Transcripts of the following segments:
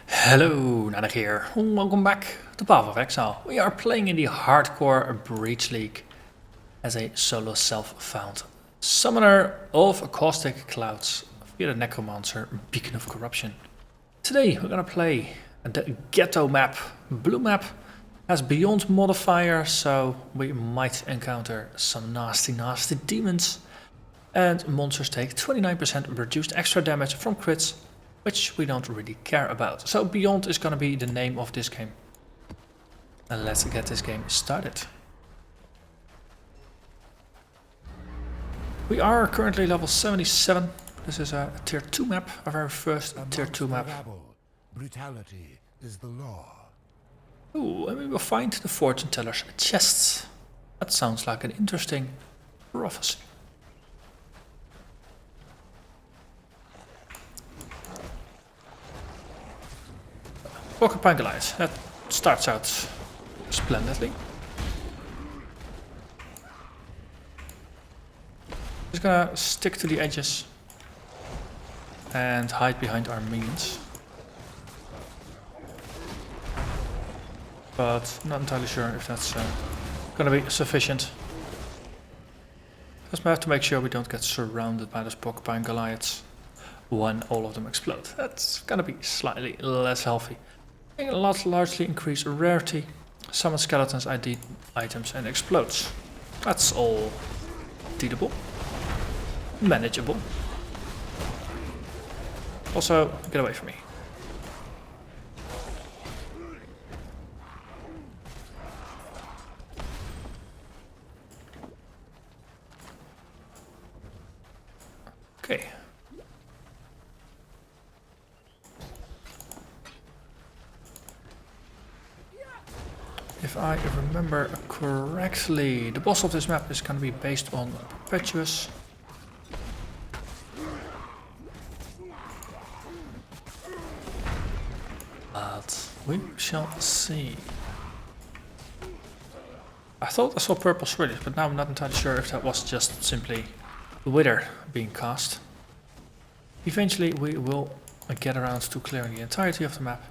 Hello, Narnach here. Welcome back to Path of Exile. We are playing in the Hardcore Breach League as a solo self-found summoner of caustic clouds via the Necromancer Beacon of Corruption. Today we're gonna play the Ghetto map. Blue map has Beyond modifier, so we might encounter some nasty demons. And monsters take 29% reduced extra damage from crits, which we don't really care about. So Beyond is gonna be the name of this game. And let's get this game started. We are currently level 77. This is a tier 2 map, our very first tier 2 map. Brutality is the law. Ooh, and we will find the fortune teller's chests. That sounds like an interesting prophecy. Porcupine Goliath, that starts out splendidly. Just gonna stick to the edges and hide behind our minions. But not entirely sure if that's gonna be sufficient. Just have to make sure we don't get surrounded by those Porcupine Goliaths when all of them explode. That's gonna be slightly less healthy. A lot largely increase rarity, summon skeletons, ID items and explodes. That's all dealable, manageable. Also, get away from me. Okay. If I remember correctly, the boss of this map is going to be based on becuase. But we shall see. I thought I saw purple swirlies, but now I'm not entirely sure if that was just simply Wither being cast. Eventually we will get around to clearing the entirety of the map.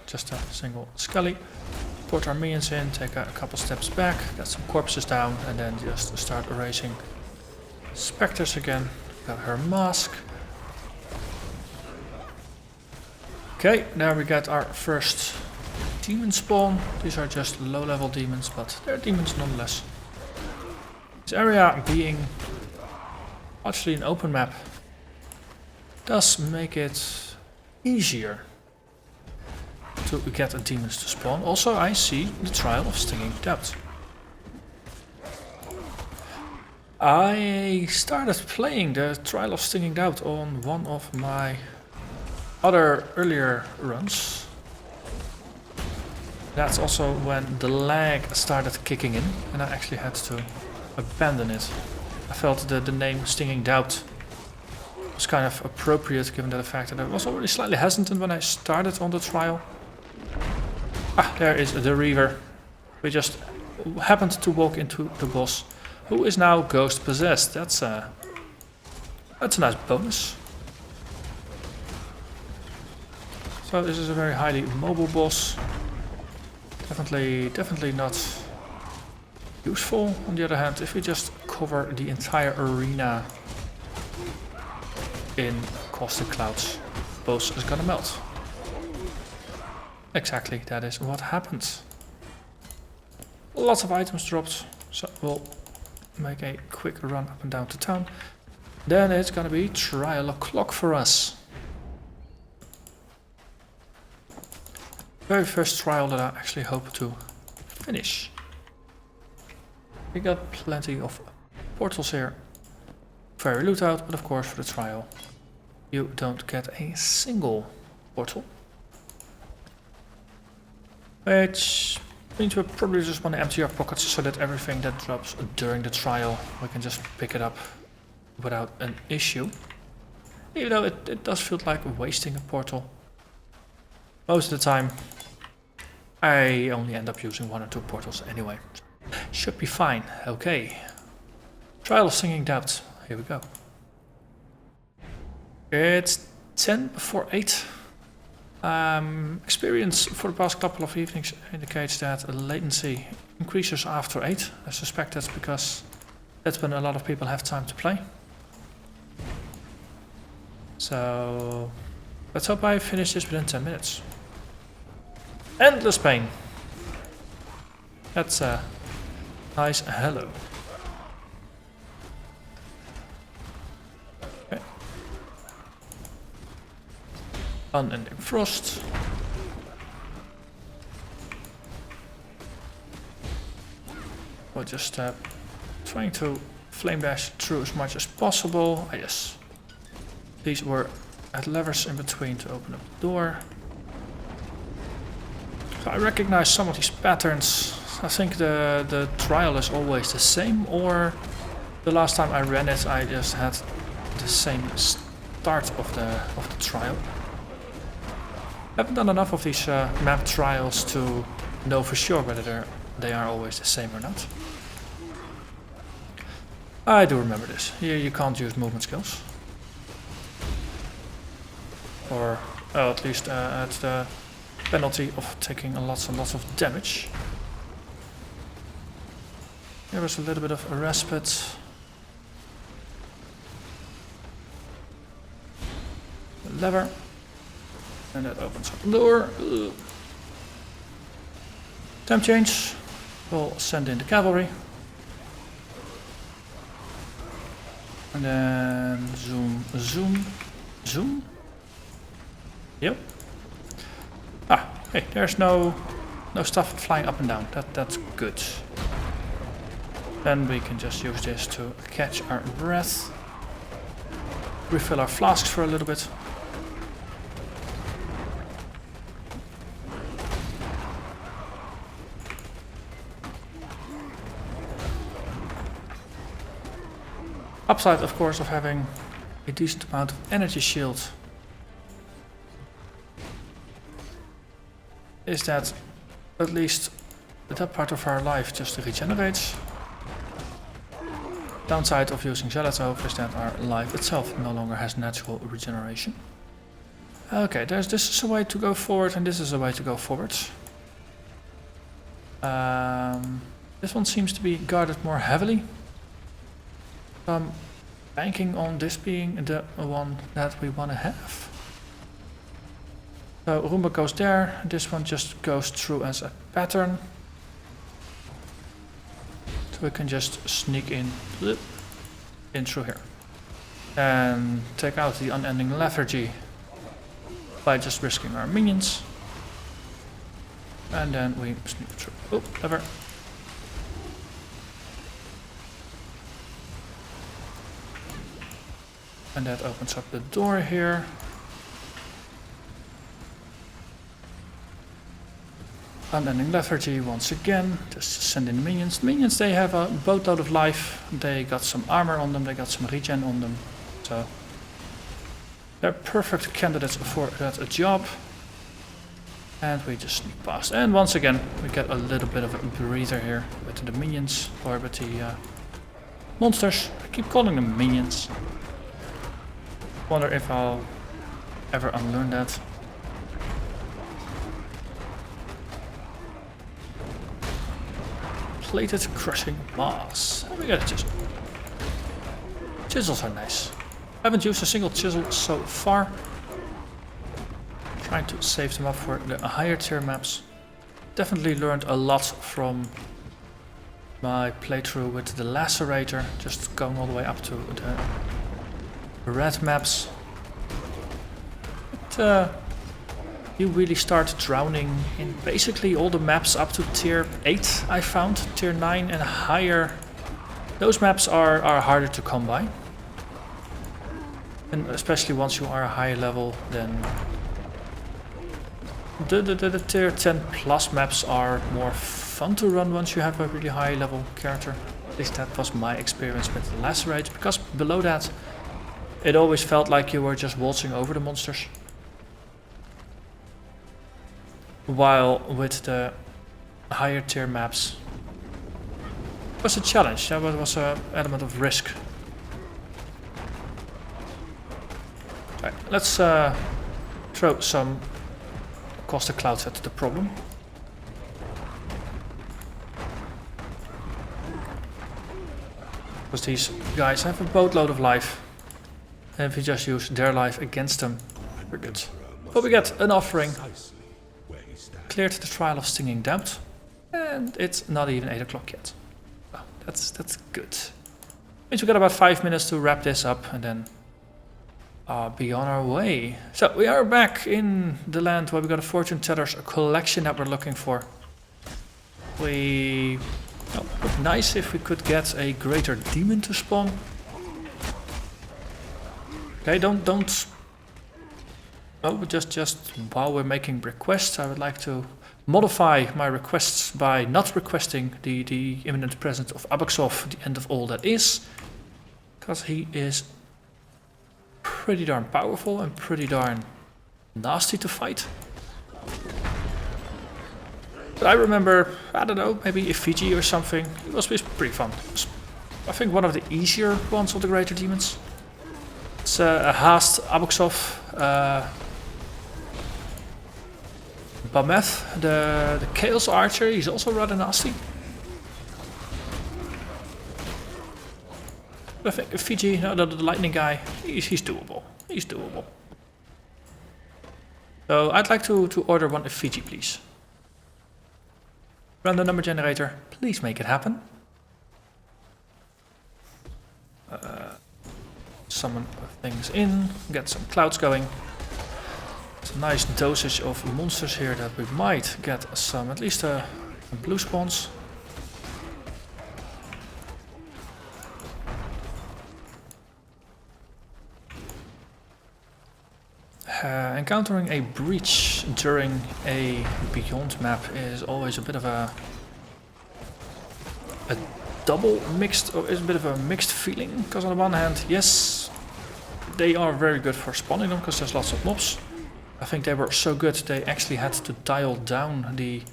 Just a single skelly. Put our minions in, take a couple steps back, get some corpses down, and then just start erasing Spectres again. Got her mask. Okay, there we get our first demon spawn. These are just low level demons, but they're demons nonetheless. This area being actually an open map does make it easier to get demons to spawn. Also, I see the Trial of Stinging Doubt. I started playing the Trial of Stinging Doubt on one of my other earlier runs. That's also when the lag started kicking in and I actually had to abandon it. I felt that the name Stinging Doubt was kind of appropriate given the fact that I was already slightly hesitant when I started on the trial. Ah, there is the Reaver. We just happened to walk into the boss, who is now ghost possessed. That's a nice bonus. So this is a very highly mobile boss. Definitely not useful. On the other hand, if we just cover the entire arena in caustic clouds, boss is gonna melt. Exactly, that is what happens. Lots of items dropped, so we'll make a quick run up and down to town. Then it's gonna be trial o'clock for us. Very first trial that I actually hope to finish. We got plenty of portals here. Very loot out, but of course for the trial you don't get a single portal. Which means we probably just want to empty our pockets so that everything that drops during the trial we can just pick it up without an issue. Even though it does feel like wasting a portal. Most of the time I only end up using 1 or 2 portals anyway. Should be fine. Okay. Trial of Singing Doubt. Here we go. It's 10 before 8. Experience for the past couple of evenings indicates that latency increases after 8. I suspect that's because that's when a lot of people have time to play. So let's hope I finish this within 10 minutes. Endless pain. That's a nice hello. Okay. Unending Frost. We're just trying to flame dash through as much as possible. Ah, yes. These were at levers in between to open up the door. So I recognize some of these patterns. I think the trial is always the same, or the last time I ran it I just had the same start of the trial. I haven't done enough of these map trials to know for sure whether they are always the same or not. I do remember this. Here you can't use movement skills. Or at least at the penalty of taking lots and lots of damage. Here was a little bit of a respite. The lever. And that opens up the door. Temp change. We'll send in the cavalry. And then zoom, zoom, zoom. Yep. Ah, hey, there's no stuff flying up and down. That's good. Then we can just use this to catch our breath. Refill our flasks for a little bit. Upside, of course, of having a decent amount of energy shield is that at least that part of our life just regenerates. Downside of using Ghetto is that our life itself no longer has natural regeneration. Okay, this is a way to go forward and this is a way to go forward. This one seems to be guarded more heavily. I'm banking on this being the one that we want to have. So Roomba goes there, this one just goes through as a pattern. So we can just sneak in through here. And take out the unending lethargy by just risking our minions. And then we sneak through. Oh, lever. And that opens up the door here. Unending lethargy once again, just send in the minions. The minions, they have a boatload of life. They got some armor on them, they got some regen on them. So they're perfect candidates for that job. And we just sneak past. And once again, we get a little bit of a breather here with the minions, or with the monsters. I keep calling them minions. Wonder if I'll ever unlearn that. Plated crushing mass. And we got a chisel. Chisels are nice. Haven't used a single chisel so far. Trying to save them up for the higher tier maps. Definitely learned a lot from my playthrough with the lacerator, just going all the way up to the red maps. But, you really start drowning in basically all the maps up to tier 8 I found. Tier 9 and higher. Those maps are harder to come by. And especially once you are a higher level, then the tier 10 plus maps are more fun to run once you have a really high level character. At least that was my experience with the Lacerate, because below that it always felt like you were just waltzing over the monsters. While with the higher tier maps, was a challenge. That was an element of risk. Right, let's throw some caustic clouds at the problem. Because these guys have a boatload of life. And if we just use their life against them, we're good. But we get an offering. Cleared the trial of stinging doubt. And it's not even 8 o'clock yet. Oh, that's good. Means we got about 5 minutes to wrap this up and then be on our way. So we are back in the land where we got a fortune teller's collection that we're looking for. It would be nice if we could get a greater demon to spawn. Okay, don't. Oh, just while we're making requests, I would like to modify my requests by not requesting the imminent presence of Abaxov, the end of all that is, because he is pretty darn powerful and pretty darn nasty to fight. But I remember, I don't know, maybe Effigy or something. It was pretty fun. It was, I think, one of the easier ones of the greater demons. It's a Haast Abaxov. Bameth, the Chaos Archer, he's also rather nasty. But I think Effigy, the lightning guy, he's doable. He's doable. So I'd like to order one Effigy, please. Run the number generator, please make it happen. Summon things in, get some clouds going. It's a nice dosage of monsters here that we might get some, at least a blue spawns. Encountering a breach during a Beyond map is always a bit of a double mixed, or is a bit of a mixed feeling. Because on the one hand, yes, they are very good for spawning them because there's lots of mobs. I think they were so good they actually had to dial down the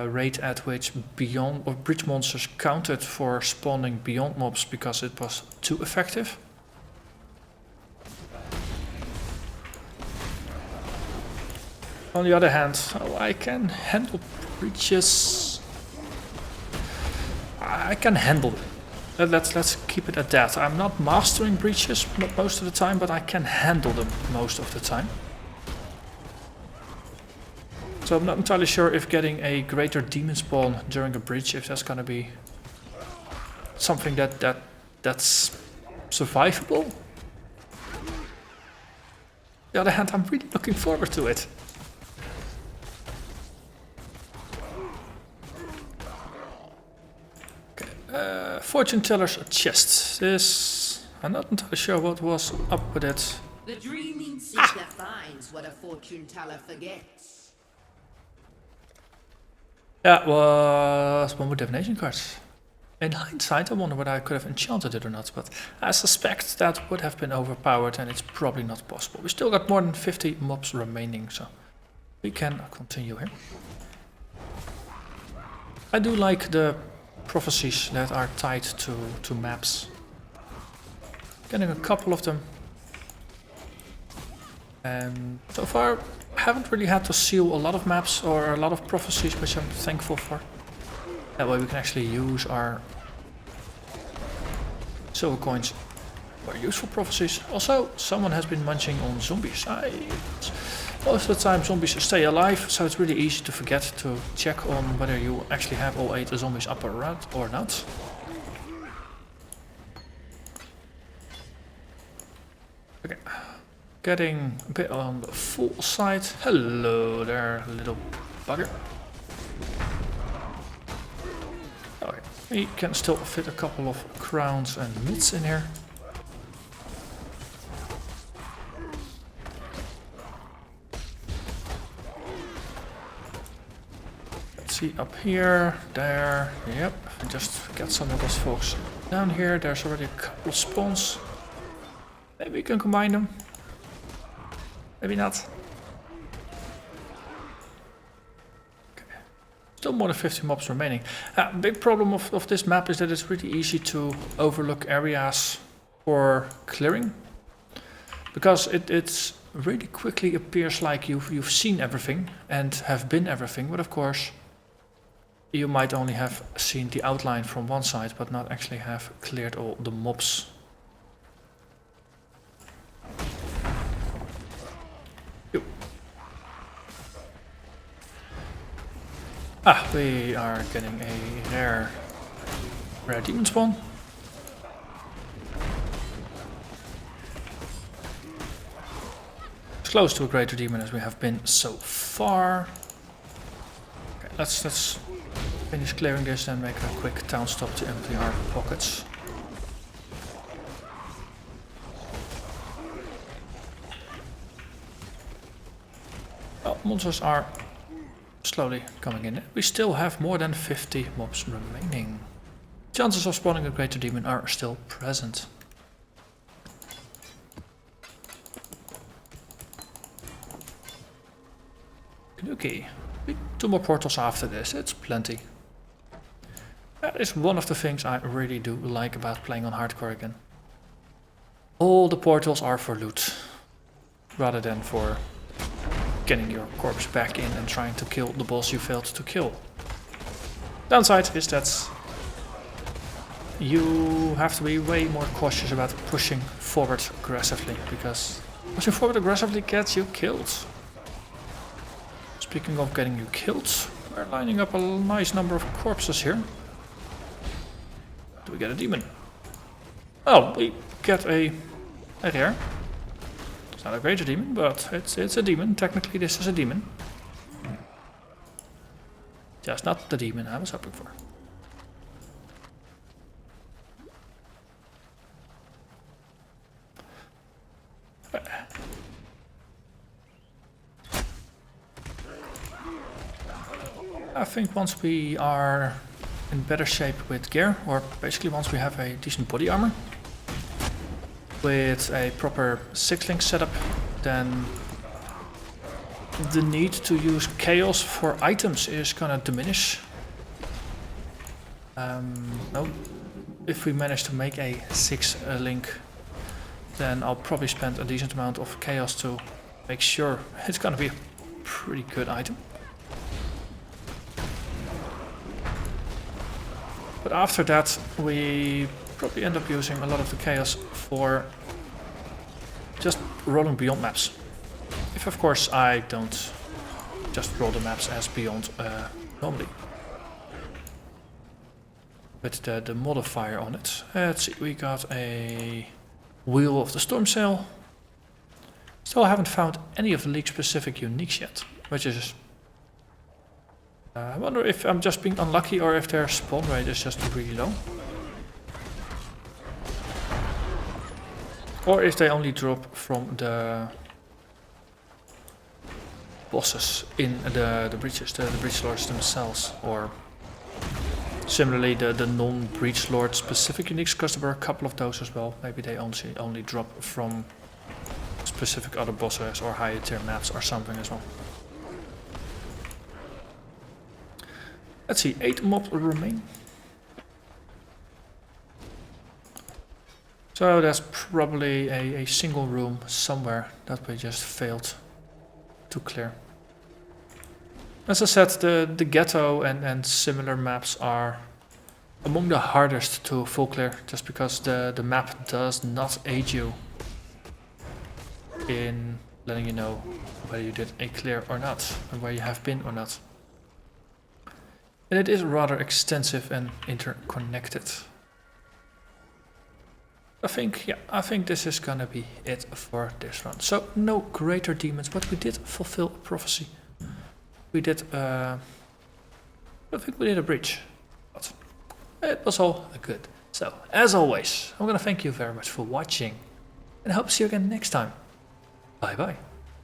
rate at which Beyond or breach monsters counted for spawning Beyond mobs because it was too effective. On the other hand, I can handle breaches. I can handle them. Let's keep it at that. I'm not mastering breaches most of the time, but I can handle them most of the time. So I'm not entirely sure if getting a greater demon spawn during a breach, if that's gonna be something that's survivable. On the other hand, I'm really looking forward to it. Fortune teller's chest. This, I'm not entirely sure what was up with it. The dreaming seeker finds what a fortune teller forgets. That was one with divination cards. In hindsight, I wonder whether I could have enchanted it or not, but I suspect that would have been overpowered and it's probably not possible. We still got more than 50 mobs remaining, so we can continue here. I do like the prophecies that are tied to maps. Getting a couple of them. And so far I haven't really had to seal a lot of maps or a lot of prophecies, which I'm thankful for. That way we can actually use our silver coins for useful prophecies. Also, someone has been munching on zombies. Most of the time zombies stay alive, so it's really easy to forget to check on whether you actually have all 8 zombies up or not. Okay, getting a bit on the full side. Hello there, little bugger. Okay, we can still fit a couple of crowns and mitts in here. See up here, there, yep, just get some of those folks down here. There's already a couple of spawns. Maybe we can combine them. Maybe not. Okay. Still more than 50 mobs remaining. Big problem of this map is that it's really easy to overlook areas for clearing. Because it's really quickly appears like you've seen everything and have been everything, but of course you might only have seen the outline from one side but not actually have cleared all the mobs. We are getting a rare demon spawn. As close to a greater demon as we have been so far. Okay, let's finish clearing this and make a quick town stop to empty our pockets. Well, monsters are slowly coming in. We still have more than 50 mobs remaining. Chances of spawning a greater demon are still present. Okay, 2 more portals after this, it's plenty. That is one of the things I really do like about playing on hardcore again. All the portals are for loot, rather than for getting your corpse back in and trying to kill the boss you failed to kill. Downside is that you have to be way more cautious about pushing forward aggressively, because pushing forward aggressively gets you killed. Speaking of getting you killed, we're lining up a nice number of corpses here. Do we get a demon? Oh, we get a rare. It's not a greater demon, but it's a demon. Technically this is a demon. Just not the demon I was hoping for. I think once we are in better shape with gear, or basically once we have a decent body armor, with a proper 6-link setup, then the need to use chaos for items is gonna diminish. No, if we manage to make a 6-link, then I'll probably spend a decent amount of chaos to make sure it's gonna be a pretty good item. But after that, we probably end up using a lot of the chaos for just rolling beyond maps. If of course I don't just roll the maps as beyond normally. With the modifier on it. Let's see, we got a Wheel of the Storm Sail. Still haven't found any of the league specific uniques yet, which is I wonder if I'm just being unlucky or if their spawn rate is just really low. Or if they only drop from the bosses in the breaches, the breach lords themselves. Or similarly the non-breach lord specific uniques, because there were a couple of those as well. Maybe they only drop from specific other bosses or higher tier maps or something as well. Let's see, 8 mobs remain. So there's probably a single room somewhere that we just failed to clear. As I said, the Ghetto and similar maps are among the hardest to full clear, just because the map does not aid you in letting you know whether you did a clear or not, and where you have been or not. And it is rather extensive and interconnected. I think this is gonna be it for this run. So no greater demons, but we did fulfill a prophecy. We did I think we did a breach, but it was all good. So as always, I'm gonna thank you very much for watching, and I hope to see you again next time. Bye bye.